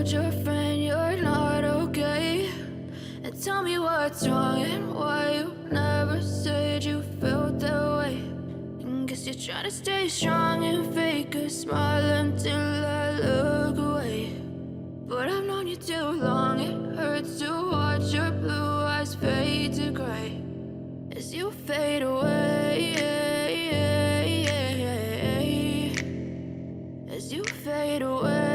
told your friend you're not okay? And tell me what's wrong and why you never said you felt that way. And guess you're trying to stay strong and fake a smile until I look away. But I've known you too long, it hurts to watch your blue eyes fade to gray as you fade away, as you fade away.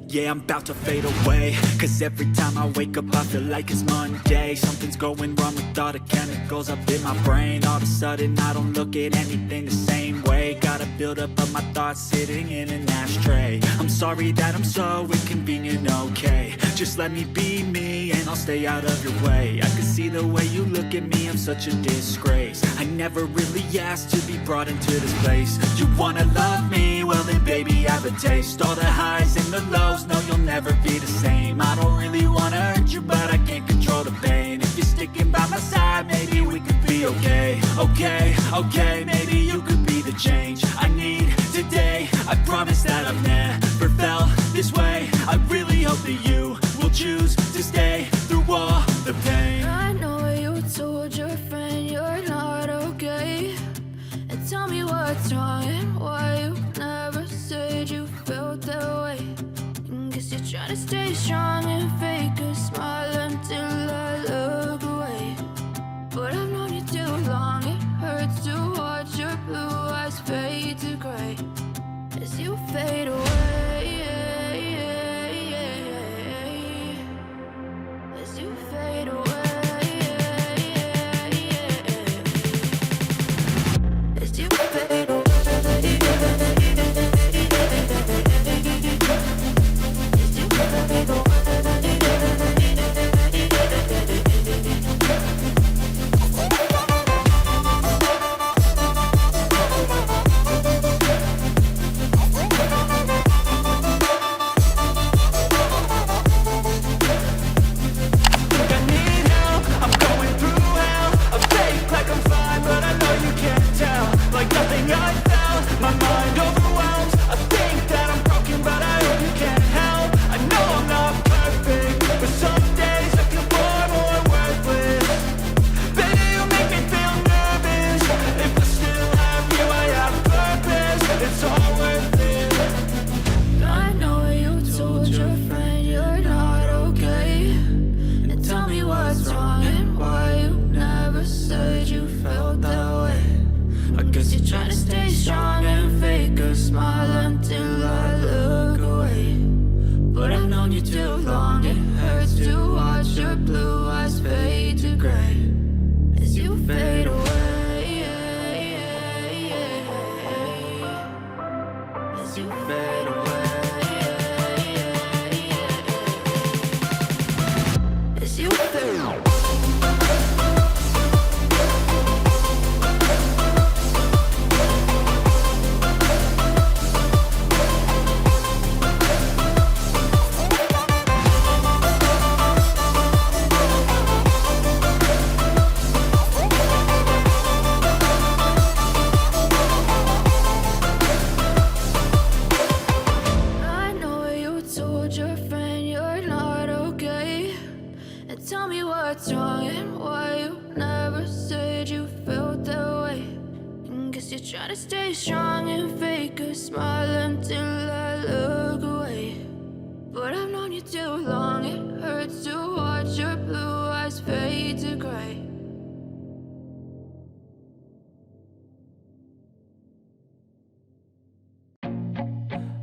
Yeah, I'm about to fade away, cause every time I wake up I feel like it's Monday. Something's going wrong with all the chemicals up in my brain. All of a sudden I don't look at anything the same way. Got a buildup of my thoughts sitting in an ashtray. I'm sorry that I'm so inconvenient, okay? Just let me be me and I'll stay out of your way. I can see the way you look at me, I'm such a disgrace. I never really asked to be brought into this place. You wanna love me? Well then baby, have a taste. All the highs and the lows, no, you'll never be the same. I don't really wanna hurt you, but I can't control the pain. If you're sticking by my side, maybe we could be okay. Okay, maybe you could be the change I need today. I promise that I've never felt this way. I really hope that you will choose to stay through all the pain. I know you told your friend you're not okay. And tell me what's wrong and why you never said you felt that way. Guess you're trying to stay strong and fake a smile until I look away. But I've known you too long, it hurts to watch your blue eyes fade to gray as you fade away, as you fade away, as you fade away.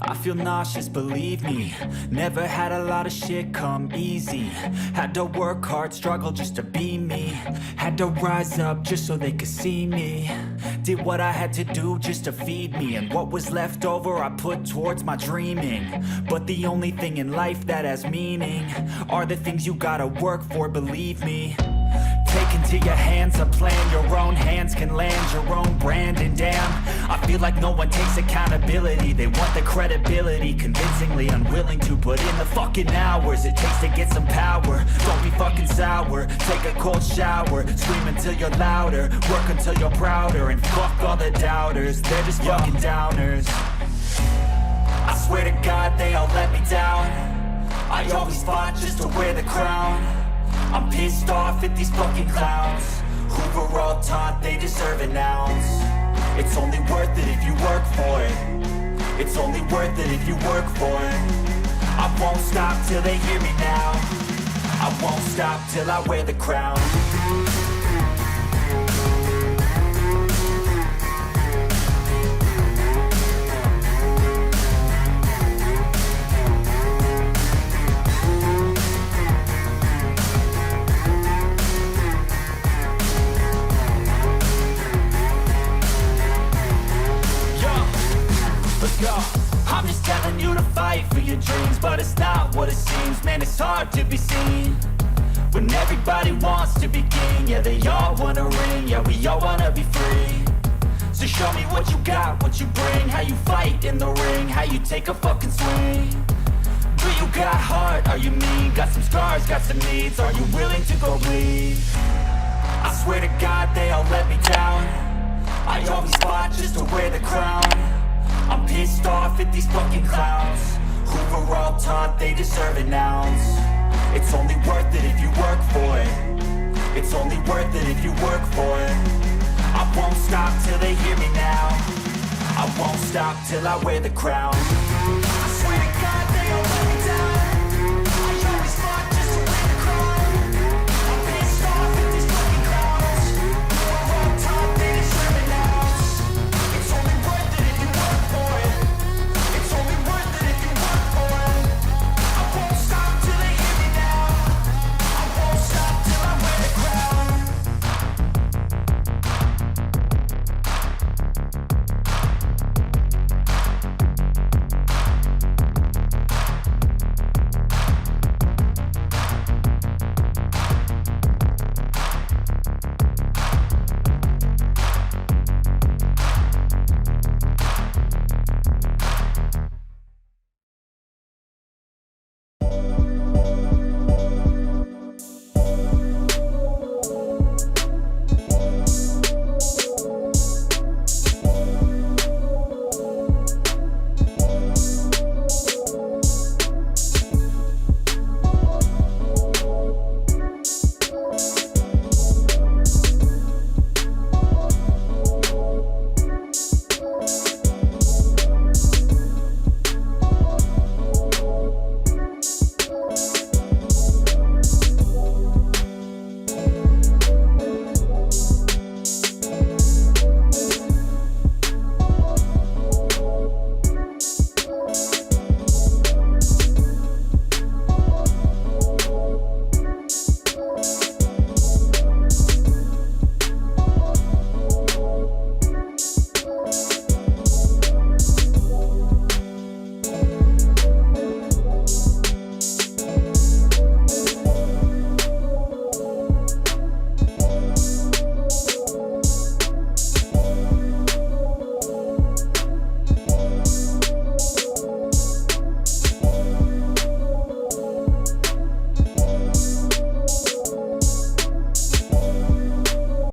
I feel nauseous, believe me. Never had a lot of shit come easy. Had to work hard, struggle just to be me. Had to rise up just so they could see me. Did what I had to do just to feed me. And what was left over I put towards my dreaming. But the only thing in life that has meaning are the things you gotta work for, believe me. Take into your hands a plan, your own hands can land your own brand. And damn, I feel like no one takes accountability. They want the credibility, convincingly unwilling to put in the fucking hours it takes to get some power. Don't be fucking sour, take a cold shower. Scream until you're louder, work until you're prouder. And fuck all the doubters, they're just fucking downers. swear to God they all let me down. I always fought just to wear the crown. I'm pissed off at these fucking clowns who were all taught they deserve an ounce. It's only worth it if you work for it. It's only worth it if you work for it. I won't stop till they hear me now. I won't stop till I wear the crown. I'm just telling you to fight for your dreams, but it's not what it seems. Man, it's hard to be seen when everybody wants to be king. Yeah, they all wanna ring, yeah, we all wanna be free. So show me what you got, what you bring, how you fight in the ring, how you take a fucking swing. Do you got heart, are you mean? Got some scars, got some needs, are you willing to go bleed? I swear to God they all let me down. I always fought just to wear the crown. I'm pissed off at these fucking clowns who were all taught they deserve an ounce. It's only worth it if you work for it. It's only worth it if you work for it. I won't stop till they hear me now. I won't stop till I wear the crown.